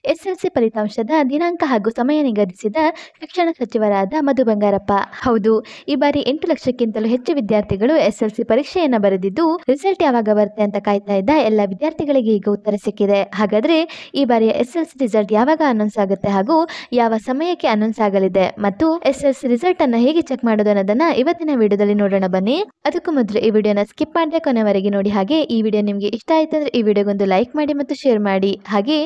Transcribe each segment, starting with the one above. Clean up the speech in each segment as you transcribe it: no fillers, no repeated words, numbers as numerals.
SLC ಫಲಿತಾಂಶದ ದಿನಾಂಕ ಹಾಗೂ ಸಮಯ ನಿಗದಿಸಿದ ಶಿಕ್ಷಣ ಸಚಿವರಾದ ಮಧು ಬಂಗಾರಪ್ಪ. ಹೌದು, ಈ ಬಾರಿ 8 ಲಕ್ಷಕ್ಕಿಂತಲೂ ಹೆಚ್ಚು ವಿದ್ಯಾರ್ಥಿಗಳು ಎಸ್ಎಲ್ಸಿ ಪರೀಕ್ಷೆಯನ್ನ ಬರೆದಿದ್ದು, ರಿಸಲ್ಟ್ ಯಾವಾಗ ಬರುತ್ತೆ ಅಂತ ಕಾಯ್ತಾ ಇದ್ದ ಎಲ್ಲ ವಿದ್ಯಾರ್ಥಿಗಳಿಗೆ ಈಗ ಉತ್ತರ ಸಿಕ್ಕಿದೆ. ಹಾಗಾದ್ರೆ ಈ ಬಾರಿಯ ಎಸ್ಎಲ್ಸಿ ರಿಸಲ್ಟ್ ಯಾವಾಗ ಅನೌನ್ಸ್ ಆಗುತ್ತೆ ಹಾಗೂ ಯಾವ ಸಮಯಕ್ಕೆ ಅನೌನ್ಸ್ ಆಗಲಿದೆ ಮತ್ತು ಎಸ್ಎಲ್ಸಿ ರಿಸಲ್ಟ್ ಅನ್ನ ಹೇಗೆ ಚೆಕ್ ಮಾಡೋದು ಅನ್ನೋದನ್ನ ಇವತ್ತಿನ ವಿಡಿಯೋದಲ್ಲಿ ನೋಡೋಣ ಬನ್ನಿ. ಅದಕ್ಕೂ ಮೊದಲು ಈ ವಿಡಿಯೋನ ಸ್ಕಿಪ್ ಮಾಡದೆ ಕೊನೆವರೆಗೆ ನೋಡಿ. ಹಾಗೆ ಈ ವಿಡಿಯೋ ನಿಮಗೆ ಇಷ್ಟ ಆಯ್ತು ಅಂದ್ರೆ ಈ ವಿಡಿಯೋಗೊಂದು ಲೈಕ್ ಮಾಡಿ ಮತ್ತು ಶೇರ್ ಮಾಡಿ. ಹಾಗೆ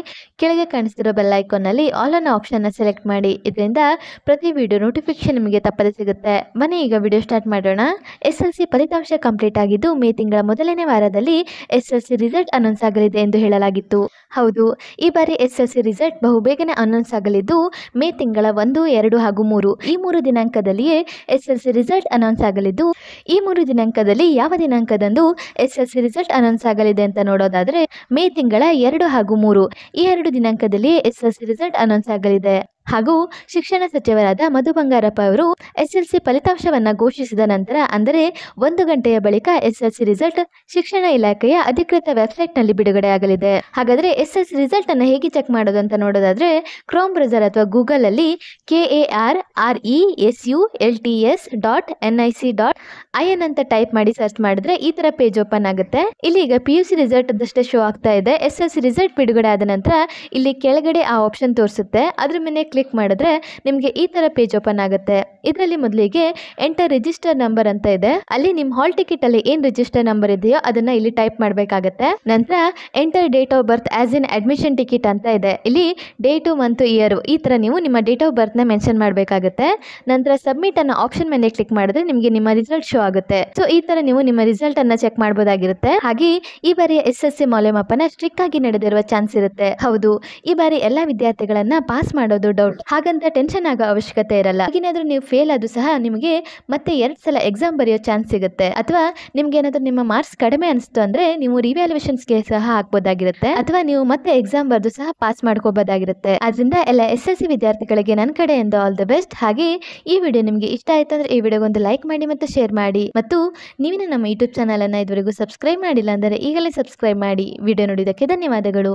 ಕೆಳಗೆ ಕಾಣಿಸ್ತಿರೋ ಬೆಲ್ ಐಕಾನ್ ನಲ್ಲಿ ಆಲ್ ಅನ್ನೋ ಆಪ್ಷನ್ ನ ಸೆಲೆಕ್ಟ್ ಮಾಡಿ. ಇದರಿಂದ ಪ್ರತಿ ವಿಡಿಯೋ ನೋಟಿಫಿಕೇಶನ್ ನಿಮಗೆ ತಪ್ಪದೆ ಸಿಗುತ್ತೆ. ಬನ್ನಿ ಈಗ ವಿಡಿಯೋ ಸ್ಟಾರ್ಟ್ ಮಾಡೋಣ. ಎಸ್ಎಲ್ಸಿ ಫಲಿತಾಂಶ ಕಂಪ್ಲೀಟ್ ಆಗಿದ್ದು ಮೇ ತಿಂಗಳ ಮೊದಲನೇ ವಾರದಲ್ಲಿ ಎಸ್ಎಲ್ಸಿ ರಿಸಲ್ಟ್ ಅನೌನ್ಸ್ ಆಗಲಿದೆ ಎಂದು ಹೇಳಲಾಗಿತ್ತು. ಹೌದು, ಈ ಬಾರಿ ಎಸ್ಎಲ್ಸಿ ರಿಸಲ್ಟ್ ಬಹುಬೇಗನೆ ಅನೌನ್ಸ್ ಆಗಲಿದ್ದು ಮೇ ತಿಂಗಳ 1, 2 ಹಾಗೂ 3 ಈ 3 ದಿನಾಂಕದಲ್ಲಿಯೇ ಎಸ್ಎಲ್ಸಿ ರಿಸಲ್ಟ್ ಅನೌನ್ಸ್ ಆಗಲಿದ್ದು, ಈ 3 ದಿನಾಂಕದಲ್ಲಿ ಯಾವ ದಿನಾಂಕದಂದು ಎಸ್ಎಲ್ಸಿ ರಿಸಲ್ಟ್ ಅನೌನ್ಸ್ ಆಗಲಿದೆ ಅಂತ ನೋಡೋದಾದ್ರೆ ಮೇ ತಿಂಗಳ 2 ಹಾಗೂ 3 ಈ 2 ದಿನಾಂಕದಲ್ಲಿ ಎಸ್ಎಲ್ಸಿ ರಿಸಲ್ಟ್ ಅನೌನ್ಸ್ ಆಗಲಿದೆ. ಹಾಗೂ ಶಿಕ್ಷಣ ಸಚಿವರಾದ ಮಧು ಬಂಗಾರಪ್ಪ ಅವರು ಎಸ್ಎಲ್ಸಿ ಫಲಿತಾಂಶವನ್ನ ಘೋಷಿಸಿದ ನಂತರ ಅಂದರೆ 1 ಗಂಟೆಯ ಬಳಿಕ ಎಸ್ಎಲ್ಸಿ ರಿಸಲ್ಟ್ ಶಿಕ್ಷಣ ಇಲಾಖೆಯ ಅಧಿಕೃತ ವೆಬ್ಸೈಟ್ ನಲ್ಲಿ ಬಿಡುಗಡೆ ಆಗಲಿದೆ. ಹಾಗಾದ್ರೆ ಎಸ್ಎಲ್ಸಿ ರಿಸಲ್ಟ್ ಅನ್ನ ಹೇಗೆ ಚೆಕ್ ಮಾಡೋದು ಅಂತ ನೋಡೋದಾದ್ರೆ ಕ್ರೋಮ್ ಬ್ರೌಸರ್ ಅಥವಾ ಗೂಗಲ್ ಅಲ್ಲಿ KARRESULTS.nic.in ಅಂತ ಟೈಪ್ ಮಾಡಿ ಸರ್ಚ್ ಮಾಡಿದ್ರೆ ಈ ತರ ಪೇಜ್ ಓಪನ್ ಆಗುತ್ತೆ. ಇಲ್ಲಿ ಈಗ PUC ರಿಸಲ್ಟ್ ಅದಷ್ಟೇ ಶೋ ಆಗ್ತಾ ಇದೆ. ಎಸ್ಎಲ್ಸಿ ರಿಸಲ್ಟ್ ಬಿಡುಗಡೆ ಆದ ನಂತರ ಇಲ್ಲಿ ಕೆಳಗಡೆ ಆ ಆಪ್ಷನ್ ತೋರಿಸುತ್ತೆ. ಅದ್ರ ಮೇಲೆ ಕ್ಲಿಕ್ ಮಾಡಿದ್ರೆ ನಿಮಗೆ ಈ ತರ ಪೇಜ್ ಓಪನ್ ಆಗುತ್ತೆ. ಇದರಲ್ಲಿ ಮೊದಲಿಗೆ ಎಂಟರ್ ರಿಜಿಸ್ಟರ್ ನಂಬರ್ ಅಂತ ಇದೆ. ಅಲ್ಲಿ ನಿಮ್ಮ ಹಾಲ್ ಟಿಕೆಟ್ ಅಲ್ಲಿ ಏನ್ ರಿಜಿಸ್ಟರ್ ನಂಬರ್ ಇದೆಯೋ ಅದನ್ನ ಇಲ್ಲಿ ಟೈಪ್ ಮಾಡಬೇಕಾಗತ್ತೆ. ನಂತರ enter date of birth as in admission ticket ಅಂತ ಇದೆ. ಇಲ್ಲಿ ಡೇಟು ಮಂತ್ ಇಯರ್ ಈ ತರ ನೀವು ನಿಮ್ಮ ಡೇಟ್ ಆಫ್ ಬರ್ತ್ ನ ಮೆನ್ಷನ್ ಮಾಡಬೇಕಾಗುತ್ತೆ. ನಂತರ ಸಬ್ಮಿಟ್ ಅನ್ನೋ ಆಪ್ಷನ್ ಮೇಲೆ ಕ್ಲಿಕ್ ಮಾಡಿದ್ರೆ ನಿಮಗೆ ನಿಮ್ಮ ರಿಸಲ್ಟ್ ಶೋ ಆಗುತ್ತೆ. ಸೊ ಈ ತರ ನೀವು ನಿಮ್ಮ ರಿಸಲ್ಟ್ ಅನ್ನ ಚೆಕ್ ಮಾಡಬಹುದಾಗಿರುತ್ತೆ. ಹಾಗೆ ಈ ಬಾರಿಯ ಎಸ್ಎಲ್ಸಿ ಮೌಲ್ಯಮಾಪನ ಸ್ಟ್ರಿಕ್ಟ್ ಆಗಿ ನಡೆದಿರುವ ಚಾನ್ಸ್ ಇರುತ್ತೆ. ಹೌದು, ಈ ಬಾರಿ ಎಲ್ಲಾ ವಿದ್ಯಾರ್ಥಿಗಳನ್ನ ಪಾಸ್ ಮಾಡೋದು ಡೌಟ್, ಹಾಗಂತ ಟೆನ್ಷನ್ ಆಗೋ ಅವಶ್ಯಕತೆ ಇರಲ್ಲ. ಹಾಗೇನಾದ್ರೂ ನೀವು ಫೇಲ್ ಆದ್ರೂ ಸಹ ನಿಮಗೆ ಮತ್ತೆ 2 ಸಲ ಎಕ್ಸಾಮ್ ಬರೆಯೋ ಚಾನ್ಸ್ ಸಿಗುತ್ತೆ. ಅಥವಾ ನಿಮ್ಗೆ ಏನಾದ್ರೂ ನಿಮ್ಮ ಮಾರ್ಕ್ಸ್ ಕಡಿಮೆ ಅನಿಸ್ತು ಅಂದ್ರೆ ನೀವು ರಿವ್ಯಾಲ್ಯೂಯೇಷನ್ಸ್ಗೆ ಸಹ ಹಾಕ್ಬೋದಾಗಿರುತ್ತೆ. ಅಥವಾ ನೀವು ಮತ್ತೆ ಎಕ್ಸಾಮ್ ಬರೆದು ಸಹ ಪಾಸ್ ಮಾಡ್ಕೋಬಹುದಾಗಿರುತ್ತೆ. ಆದ್ರಿಂದ ಎಲ್ಲ ಎಸ್ಎಲ್ಸಿ ವಿದ್ಯಾರ್ಥಿಗಳಿಗೆ ನನ್ನ ಕಡೆಯಿಂದ ಆಲ್ ದಿ ಬೆಸ್ಟ್. ಹಾಗೆ ಈ ವಿಡಿಯೋ ನಿಮಗೆ ಇಷ್ಟ ಆಯ್ತು ಅಂದ್ರೆ ಈ ವಿಡಿಯೋಗೊಂದು ಲೈಕ್ ಮಾಡಿ ಮತ್ತು ಶೇರ್ ಮಾಡಿ. ಮತ್ತು ನೀವಿನ ನಮ್ಮ ಯೂಟ್ಯೂಬ್ ಚಾನಲ್ ಅನ್ನ ಇದುವರೆಗೂ ಸಬ್ಸ್ಕ್ರೈಬ್ ಮಾಡಿಲ್ಲ ಅಂದರೆ ಈಗಲೇ ಸಬ್ಸ್ಕ್ರೈಬ್ ಮಾಡಿ. ವಿಡಿಯೋ ನೋಡಿದ್ದಕ್ಕೆ ಧನ್ಯವಾದಗಳು.